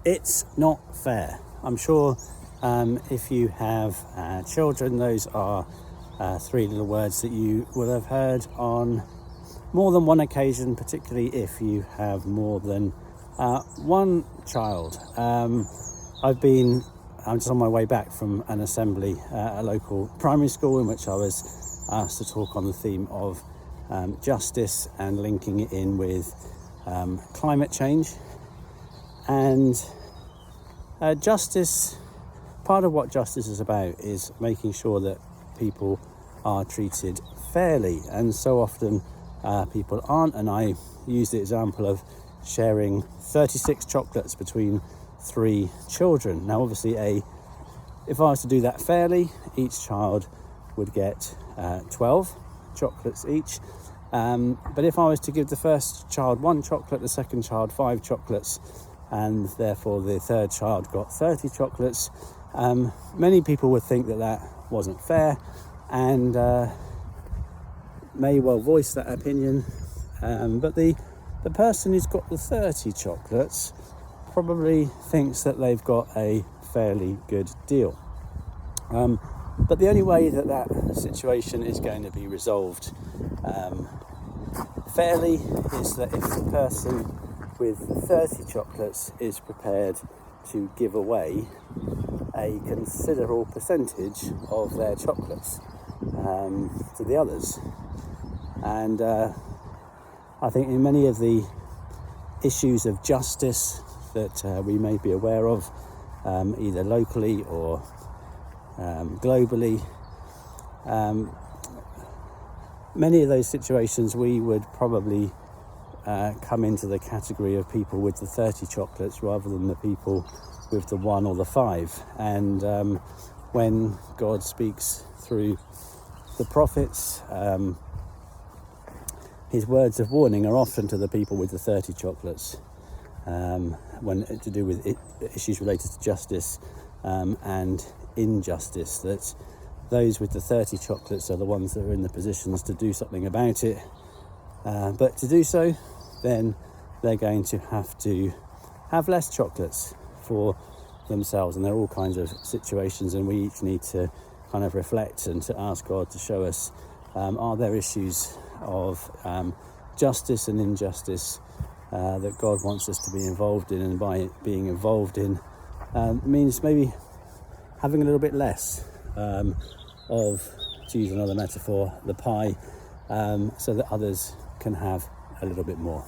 It's not fair. I'm sure if you have children, those are three little words that you will have heard on more than one occasion, particularly if you have more than one child. I'm just on my way back from an assembly at a local primary school in which I was asked to talk on the theme of justice and linking it in with climate change. And justice, part of what justice is about is making sure that people are treated fairly, and so often people aren't. And I use the example of sharing 36 chocolates between 3 children. Now obviously if I was to do that fairly, each child would get 12 chocolates each, but if I was to give the first child 1 chocolate, the second child 5 chocolates, and therefore the third child got 30 chocolates, many people would think that wasn't fair, and may well voice that opinion, but the person who's got the 30 chocolates probably thinks that they've got a fairly good deal. But the only way that situation is going to be resolved fairly is that if the person with 30 chocolates is prepared to give away a considerable percentage of their chocolates to the others. And I think in many of the issues of justice that we may be aware of, either locally or globally, many of those situations we would probably come into the category of people with the 30 chocolates rather than the people with the 1 or the 5. And when God speaks through the prophets, his words of warning are often to the people with the 30 chocolates, when to do with issues related to justice and injustice, that those with the 30 chocolates are the ones that are in the positions to do something about it, but to do so, then they're going to have less chocolates for themselves. And there are all kinds of situations, and we each need to kind of reflect and to ask God to show us, are there issues of justice and injustice that God wants us to be involved in, and by being involved in means maybe having a little bit less of, to use another metaphor, the pie, so that others can have a little bit more.